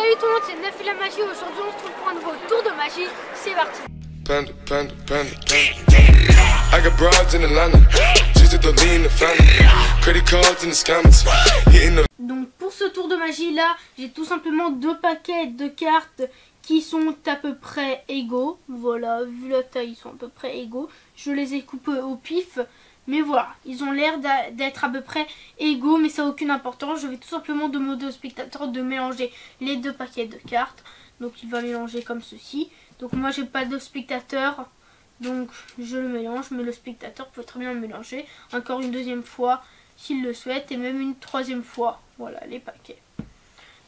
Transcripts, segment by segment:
Salut tout le monde, c'est Nef et la magie. Aujourd'hui on se trouve pour un nouveau tour de magie. C'est parti. Panda, panda, panda, panda. I got broads in Atlanta, just at the lean, the family, credit cards and the scammers, hitting the... Donc pour ce tour de magie là, j'ai tout simplement deux paquets de cartes qui sont à peu près égaux. Voilà, vu la taille, ils sont à peu près égaux. Je les ai coupés au pif. Mais voilà, ils ont l'air d'être à peu près égaux, mais ça n'a aucune importance. Je vais tout simplement demander au spectateur de mélanger les deux paquets de cartes. Donc il va mélanger comme ceci. Donc moi j'ai pas de spectateur, donc je le mélange, mais le spectateur peut très bien le mélanger. Encore une deuxième fois s'il le souhaite, et même une troisième fois. Voilà les paquets.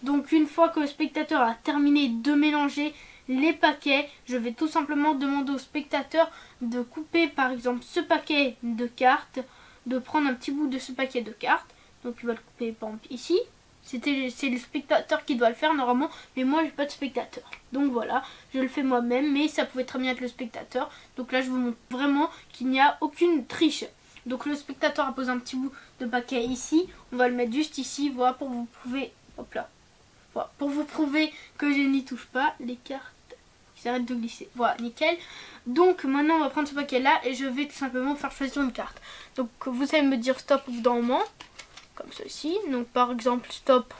Donc une fois que le spectateur a terminé de mélanger les paquets, je vais tout simplement demander au spectateur de couper par exemple ce paquet de cartes, de prendre un petit bout de ce paquet de cartes. Donc il va le couper par exemple ici. C'est le spectateur qui doit le faire normalement, mais moi j'ai pas de spectateur. Donc voilà, je le fais moi-même, mais ça pouvait très bien être le spectateur. Donc là je vous montre vraiment qu'il n'y a aucune triche. Donc le spectateur a posé un petit bout de paquet ici, on va le mettre juste ici, voilà, pour vous prouver, hop là. Voilà, pour vous prouver que je n'y touche pas, les cartes qui s'arrêtent de glisser. Voilà, nickel. Donc maintenant on va prendre ce paquet là et je vais tout simplement faire choisir une carte. Donc vous allez me dire stop au bout d'un moment, comme ceci. Donc par exemple stop,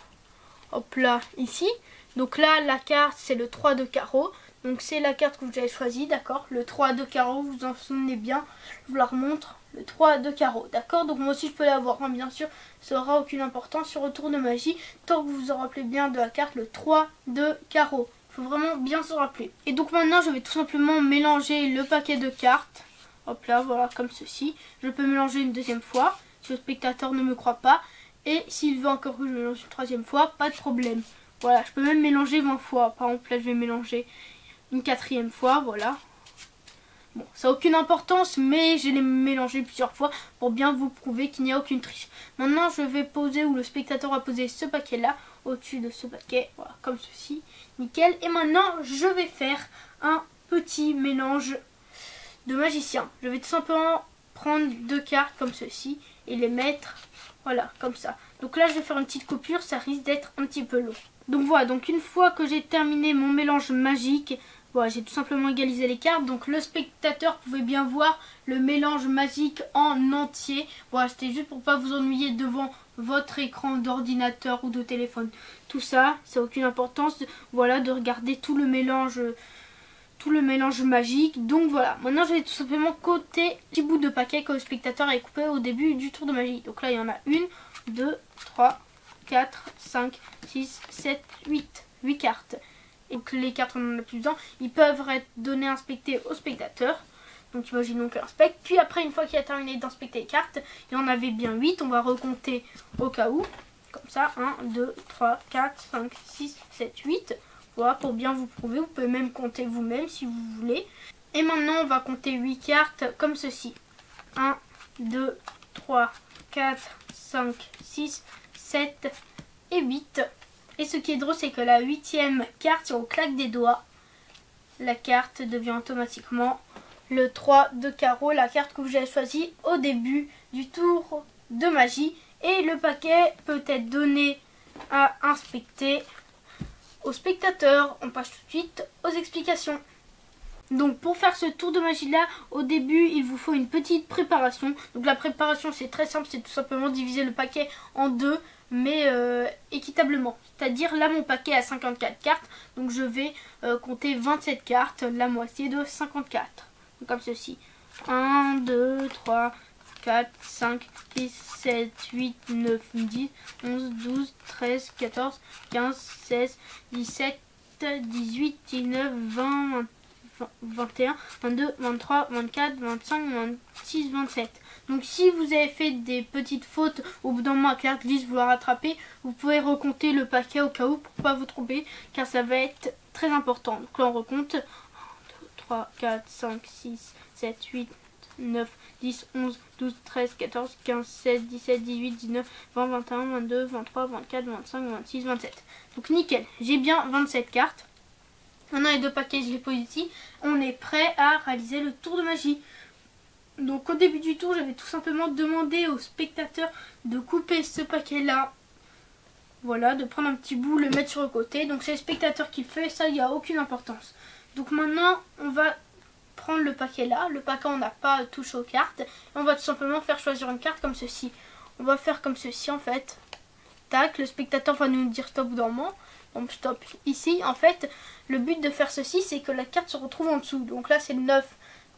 hop là, ici. Donc là la carte c'est le 3 de carreau. Donc c'est la carte que vous avez choisie, d'accord. Le 3 de carreau, vous en souvenez bien, je vous la remontre. Le 3 de carreau, d'accord. Donc moi aussi je peux l'avoir, hein, bien sûr. Ça n'aura aucune importance sur le tour de magie, tant que vous vous rappelez bien de la carte, le 3 de carreau. Il faut vraiment bien se rappeler. Et donc maintenant je vais tout simplement mélanger le paquet de cartes. Hop là, voilà, comme ceci. Je peux mélanger une deuxième fois, si le spectateur ne me croit pas. Et s'il veut encore que je mélange une troisième fois, pas de problème. Voilà, je peux même mélanger 20 fois. Par exemple là je vais mélanger une quatrième fois, voilà. Bon, ça n'a aucune importance, mais je l'ai mélangé plusieurs fois pour bien vous prouver qu'il n'y a aucune triche. Maintenant, je vais poser, ou le spectateur va poser ce paquet-là, au-dessus de ce paquet, voilà, comme ceci, nickel. Et maintenant, je vais faire un petit mélange de magicien. Je vais tout simplement prendre deux cartes comme ceci et les mettre, voilà, comme ça. Donc là, je vais faire une petite coupure, ça risque d'être un petit peu long. Donc voilà, donc une fois que j'ai terminé mon mélange magique, voilà, j'ai tout simplement égalisé les cartes. Donc le spectateur pouvait bien voir le mélange magique en entier. Voilà, c'était juste pour pas vous ennuyer devant votre écran d'ordinateur ou de téléphone. Tout ça, ça n'a aucune importance. Voilà, de regarder tout le mélange magique. Donc voilà, maintenant je vais tout simplement coter un petit bout de paquet que le spectateur avait coupé au début du tour de magie. Donc là, il y en a 1, 2, 3, 4, 5, 6, 7, 8 cartes. Donc les cartes on en a plus besoin, ils peuvent être donnés à inspecter au spectateur. Donc imaginons qu'il inspecte. Puis après, une fois qu'il a terminé d'inspecter les cartes, il y en avait bien 8. On va recompter au cas où. Comme ça, 1, 2, 3, 4, 5, 6, 7, 8. Voilà, pour bien vous prouver. Vous pouvez même compter vous-même si vous voulez. Et maintenant, on va compter 8 cartes comme ceci. 1, 2, 3, 4, 5, 6, 7 et 8. Et ce qui est drôle, c'est que la 8e carte, si on claque des doigts, la carte devient automatiquement le 3 de carreau, la carte que vous avez choisie au début du tour de magie. Et le paquet peut être donné à inspecter au spectateur. On passe tout de suite aux explications. Donc pour faire ce tour de magie là, au début il vous faut une petite préparation. Donc la préparation c'est très simple, c'est tout simplement diviser le paquet en deux, mais équitablement. C'est-à-dire là mon paquet a 54 cartes, donc je vais compter 27 cartes, la moitié de 54. Donc comme ceci. 1, 2, 3, 4, 5, 6, 7, 8, 9, 10, 11, 12, 13, 14, 15, 16, 17, 18, 19, 20, 21, 22, 23, 24, 25, 26, 27. Donc si vous avez fait des petites fautes au bout d'un moment la carte glisse, vous la rattrapez, vous pouvez recompter le paquet au cas où pour ne pas vous tromper, car ça va être très important. Donc là on recompte 1, 2, 3, 4, 5, 6, 7, 8, 9, 10, 11, 12, 13, 14, 15, 16, 17, 18, 19, 20, 21, 22, 23, 24, 25, 26, 27. Donc nickel, j'ai bien 27 cartes. Maintenant les deux paquets, je les pose ici. On est prêt à réaliser le tour de magie. Donc au début du tour, j'avais tout simplement demandé au spectateur de couper ce paquet là Voilà, de prendre un petit bout, le mettre sur le côté. Donc c'est le spectateur qui le fait, ça il n'y a aucune importance. Donc maintenant on va prendre le paquet là. Le paquet on n'a pas touché aux cartes. Et on va tout simplement faire choisir une carte comme ceci. On va faire comme ceci en fait. Tac, le spectateur va nous dire stop d'un moment. Donc stop ici. En fait, le but de faire ceci, c'est que la carte se retrouve en dessous. Donc là c'est le 9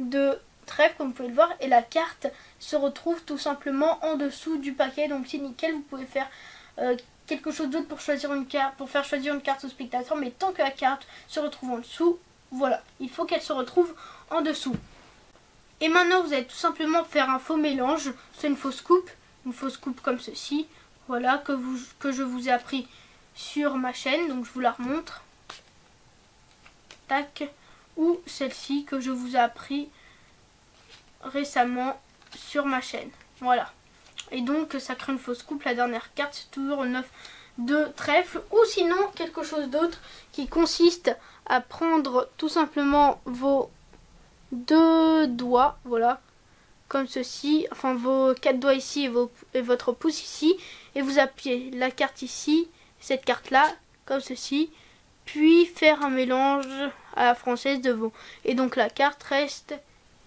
de trèfle comme vous pouvez le voir. Et la carte se retrouve tout simplement en dessous du paquet. Donc c'est nickel, vous pouvez faire quelque chose d'autre pour choisir une carte, pour faire choisir une carte au spectateur. Mais tant que la carte se retrouve en dessous, voilà, il faut qu'elle se retrouve en dessous. Et maintenant vous allez tout simplement faire un faux mélange. C'est une fausse coupe comme ceci. Voilà, que je vous ai appris sur ma chaîne. Donc je vous la remontre. Tac. Ou celle-ci que je vous ai appris récemment sur ma chaîne. Voilà. Et donc ça crée une fausse coupe. La dernière carte c'est toujours le 9 de trèfle. Ou sinon quelque chose d'autre qui consiste à prendre tout simplement vos 2 doigts. Voilà. Comme ceci. Enfin vos 4 doigts ici et votre pouce ici. Et vous appuyez la carte ici. Cette carte là. Comme ceci. Puis faire un mélange à la française devant. Et donc la carte reste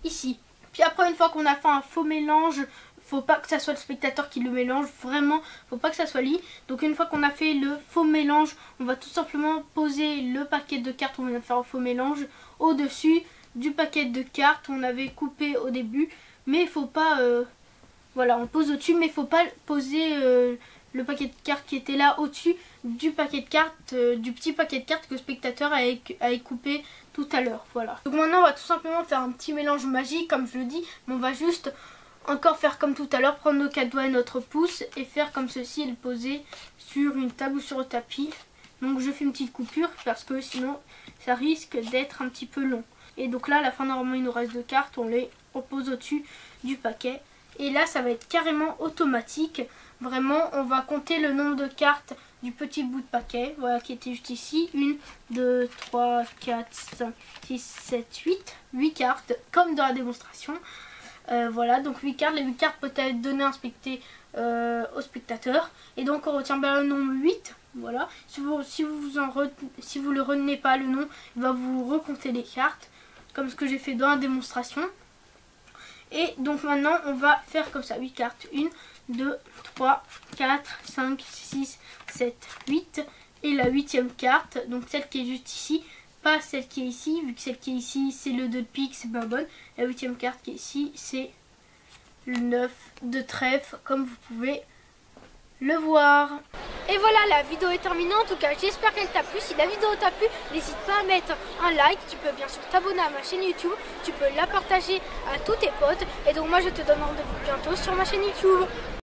ici. Puis après une fois qu'on a fait un faux mélange, faut pas que ça soit le spectateur qui le mélange, vraiment, faut pas que ça soit lui. Donc une fois qu'on a fait le faux mélange, on va tout simplement poser le paquet de cartes où on vient de faire un faux mélange au-dessus du paquet de cartes où on avait coupé au début. Mais il faut pas, voilà, on pose au-dessus, mais il faut pas poser le paquet de cartes qui était là au-dessus du paquet de cartes, du petit paquet de cartes que le spectateur avait coupé tout à l'heure. Voilà. Donc maintenant on va tout simplement faire un petit mélange magique comme je le dis, mais on va juste encore faire comme tout à l'heure, prendre nos 4 doigts et notre pouce et faire comme ceci et le poser sur une table ou sur le tapis. Donc je fais une petite coupure parce que sinon ça risque d'être un petit peu long. Et donc là à la fin normalement il nous reste 2 cartes, on les pose au-dessus du paquet. Et là ça va être carrément automatique. Vraiment on va compter le nombre de cartes du petit bout de paquet, voilà, qui était juste ici. 1, 2, 3, 4, 5, 6, 7, 8 cartes comme dans la démonstration. Voilà, donc 8 cartes. Les 8 cartes peuvent être données au spectateur. Et donc on retient bien le nombre 8. Voilà. Si vous le retenez pas le nom, il va vous recompter les cartes. Comme ce que j'ai fait dans la démonstration. Et donc maintenant on va faire comme ça. 8 cartes. 1, 2, 3, 4, 5, 6, 7, 8. Et la 8e carte, donc celle qui est juste ici. Pas celle qui est ici, vu que celle qui est ici c'est le 2 de pique, c'est pas bonne. La 8e carte qui est ici c'est le 9 de trèfle, comme vous pouvez le voir. Et voilà, la vidéo est terminée. En tout cas j'espère qu'elle t'a plu. Si la vidéo t'a plu, n'hésite pas à mettre un like. Tu peux bien sûr t'abonner à ma chaîne YouTube. Tu peux la partager à tous tes potes. Et donc moi je te donne rendez-vous bientôt sur ma chaîne YouTube.